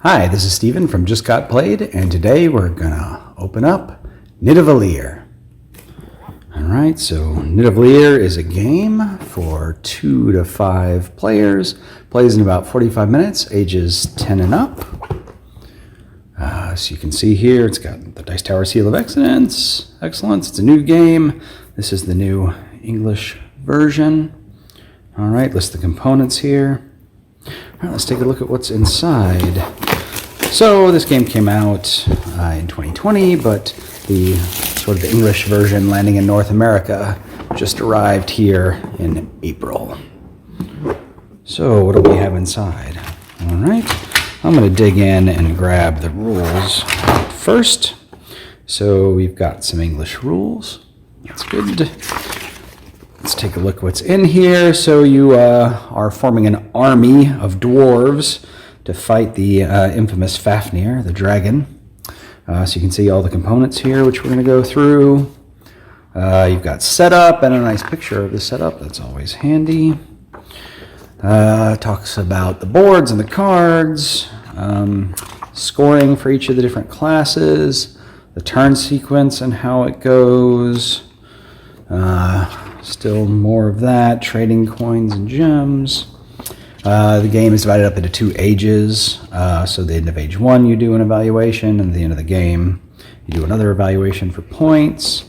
Hi, this is Steven from Just Got Played, and today we're gonna open up Nidavellir. Alright, so Nidavellir is a game for 2 to 5 players. Plays in about 45 minutes, ages 10 and up. So you can see here, it's got the Dice Tower Seal of Excellence. It's a new game. This is the new English version. Alright, list the components here. Alright, let's take a look at what's inside. So this game came out in 2020, but the sort of the English version landing in North America just arrived here in April. So what do we have inside? Alright, I'm going to dig in and grab the rules first. So we've got some English rules. That's good. Let's take a look what's in here. So you are forming an army of dwarves to fight the infamous Fafnir, the dragon. So you can see all the components here, which we're going to go through. You've got setup and a nice picture of the setup. That's always handy. Talks about the boards and the cards, scoring for each of the different classes, the turn sequence and how it goes. Still more of that, trading coins and gems. The game is divided up into 2 ages. So at the end of age 1 you do an evaluation, and at the end of the game you do another evaluation for points.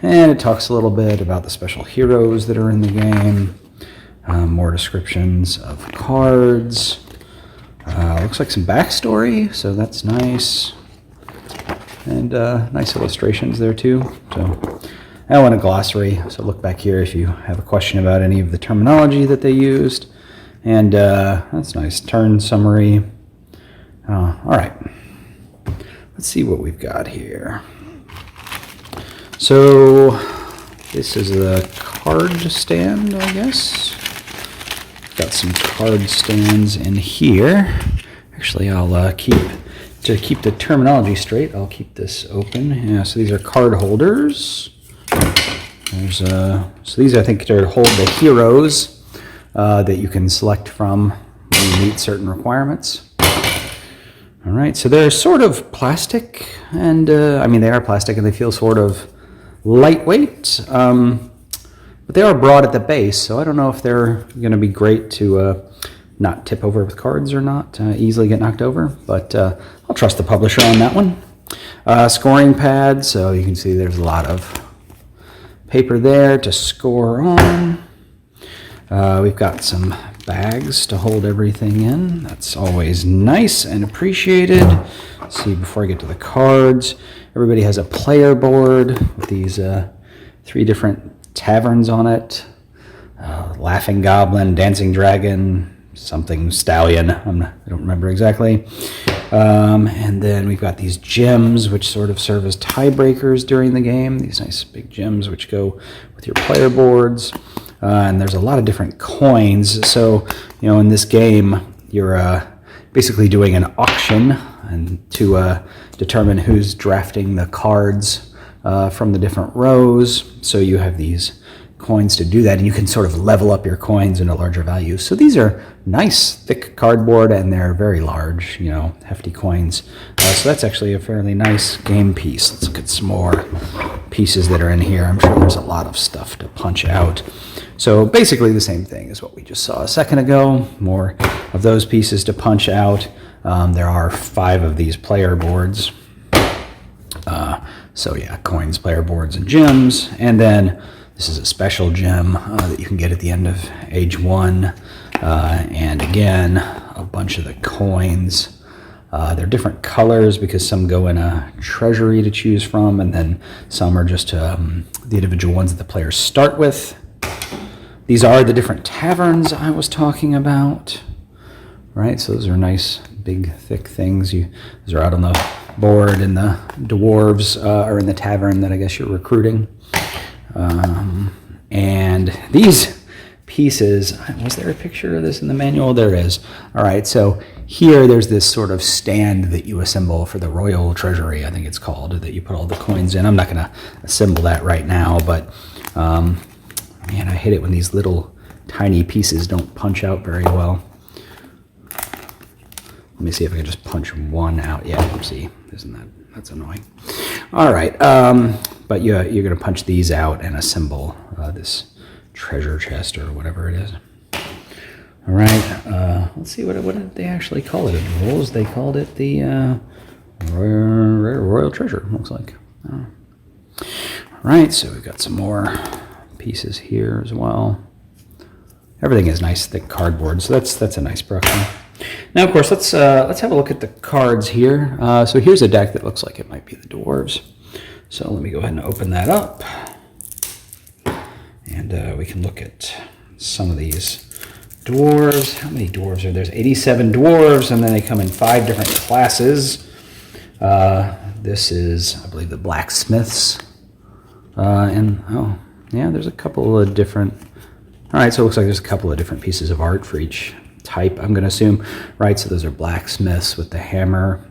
And it talks a little bit about the special heroes that are in the game. More descriptions of cards. Looks like some backstory, so that's nice. And nice illustrations there too. So, and a glossary, so look back here if you have a question about any of the terminology that they used. And that's nice. Turn summary. All right. Let's see what we've got here. So this is the card stand, I guess. Got some card stands in here. Actually, I'll keep the terminology straight, I'll keep this open. Yeah, so these are card holders. So these I think are hold the heroes that you can select from when you meet certain requirements. All right, so they're sort of plastic, and I mean they are plastic and they feel sort of lightweight, but they are broad at the base, so I don't know if they're going to be great to not tip over with cards or not easily get knocked over, but I'll trust the publisher on that one. Scoring pad, so you can see there's a lot of paper there to score on. We've got some bags to hold everything in. That's always nice and appreciated. Let's see, before I get to the cards, everybody has a player board with these 3 different taverns on it. Laughing Goblin, Dancing Dragon, something Stallion. I don't remember exactly. And then we've got these gems, which sort of serve as tiebreakers during the game. These nice big gems which go with your player boards. And there's a lot of different coins. So, you know, in this game, you're basically doing an auction and to determine who's drafting the cards from the different rows. So you have these coins to do that, and you can sort of level up your coins into larger values. So these are nice, thick cardboard, and they're very large, you know, hefty coins. So that's actually a fairly nice game piece. Let's look at some more pieces that are in here. I'm sure there's a lot of stuff to punch out. So basically the same thing as what we just saw a second ago. More of those pieces to punch out. There are 5 of these player boards. So yeah, coins, player boards, and gems. And then this is a special gem that you can get at the end of age 1. And again, a bunch of the coins. They're different colors because some go in a treasury to choose from, and then some are just the individual ones that the players start with. These are the different taverns I was talking about. Right, so those are nice, big, thick things. Those are out on the board, and the dwarves are in the tavern that I guess you're recruiting. And these pieces, was there a picture of this in the manual? There is. All right, so here there's this sort of stand that you assemble for the Royal Treasury, I think it's called, that you put all the coins in. I'm not going to assemble that right now, but man, I hate it when these little tiny pieces don't punch out very well. Let me see if I can just punch one out. Yeah, see, that's annoying. All right, but you're going to punch these out and assemble this treasure chest or whatever it is. All right, let's see, what did they actually call it in the rules? They called it the Royal Treasure, looks like. All right, so we've got some more pieces here as well. Everything is nice, thick cardboard, so that's a nice brushing. Now, of course, let's have a look at the cards here. So here's a deck that looks like it might be the dwarves. So let me go ahead and open that up, and we can look at some of these dwarves. How many dwarves are there? There's 87 dwarves, and then they come in 5 different classes. This is, I believe, the blacksmiths. And, oh, yeah, there's a couple of different... All right, so it looks like there's a couple of different pieces of art for each type, I'm going to assume. Right, so those are blacksmiths with the hammer.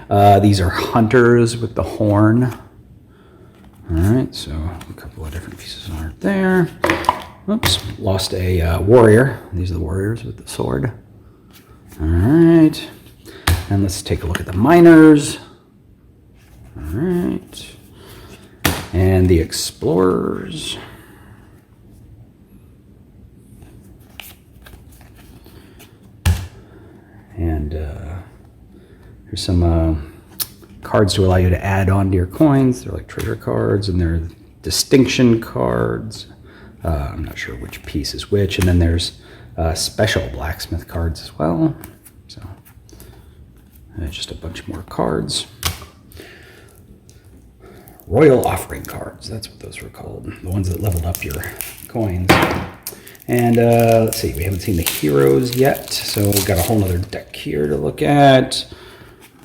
These are hunters with the horn. All right, so a couple of different pieces of art there. Oops, lost a warrior. These are the warriors with the sword. All right, and let's take a look at the miners. All right, and the explorers. And here's some cards to allow you to add on to your coins. They're like treasure cards, and they're distinction cards. I'm not sure which piece is which. And then there's special blacksmith cards as well. So just a bunch more cards. Royal offering cards. That's what those were called. The ones that leveled up your coins. And let's see, we haven't seen the heroes yet, so we've got a whole other deck here to look at.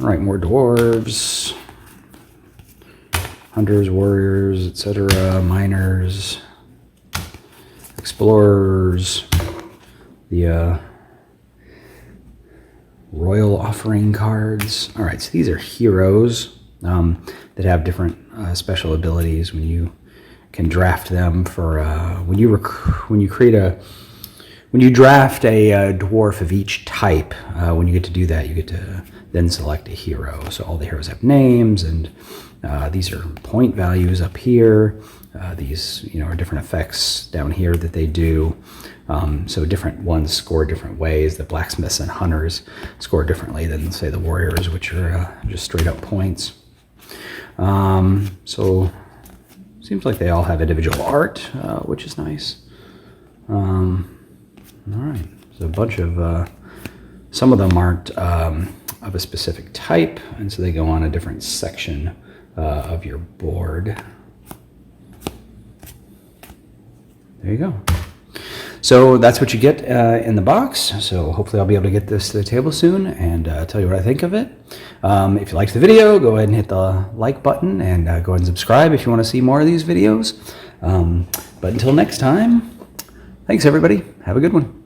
All right, more dwarves, hunters, warriors, etc., miners, explorers, the royal offering cards. All right, so these are heroes that have different special abilities. When you can draft them for when you draft a dwarf of each type. When you get to do that, you get to then select a hero. So all the heroes have names, and these are point values up here. These are different effects down here that they do. So different ones score different ways. The blacksmiths and hunters score differently than, say, the warriors, which are just straight up points. So seems like they all have individual art, which is nice. All right, so a bunch of, some of them aren't of a specific type, and so they go on a different section of your board. There you go. So that's what you get in the box. So hopefully I'll be able to get this to the table soon and tell you what I think of it. If you liked the video, go ahead and hit the like button, and go ahead and subscribe if you want to see more of these videos. But until next time, thanks everybody. Have a good one.